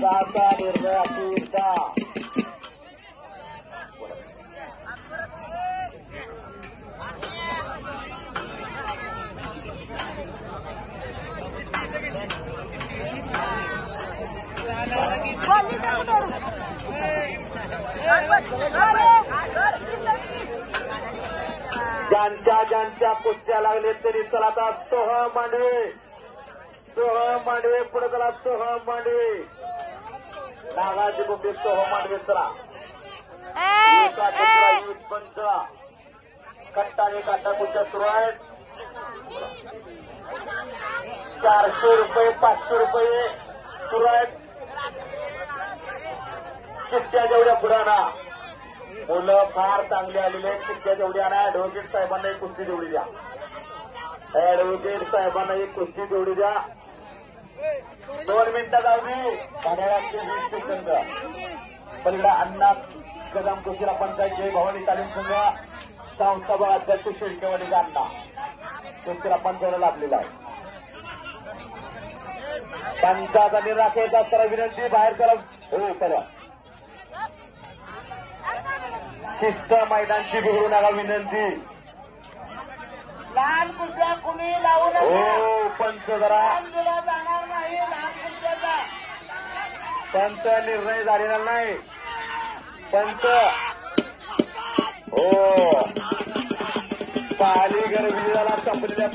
पंचाचा निर्णय अखेरचा. ज्यांच्या कुस्त्या लागले तरी चला आता सोहम मांडवे पुढे चला. सोहम मांडवे नागाची कुस्ती सोहम मांडवे चला. पंच कट्टाने काटा कुस्त्या सुरू आहेत. 400 रुपये 500 रुपये सुरू आहेत. कुस्त्या जेवढ्या पुढाना मुलं फार चांगली आलेली आहेत. कुस्त्या जेवढ्या ना ऍडव्होकेट साहेबांना एक कुस्ती जेवढी द्या. ऍडव्होकेट साहेबांना एक कुस्ती जेवढी द्या. 2 मिनिटं जाऊ दे. घड्याळाचे 20 सेकंद. पलीकडे अण्णा कदम कुस्तीला पंचायत जय भवानी तालीम संघ संस्थापक अध्यक्ष शेळकेवाडीचा अण्णा कुस्तीला पंचायला लाभलेला आहे. पंचाचा निराखेचा असताना विनंती बाहेर करा. हो चला शिस्त मैदानची बिघडू नका विनंती. लहान कुस्त्या कुणी लावू नका. हो पंच जरा दिला जाणार नाही लहान कुस्त्याचा. पंच निर्णय झालेला नाही. पंच हो पाली गर्भी झाला संपलेल्या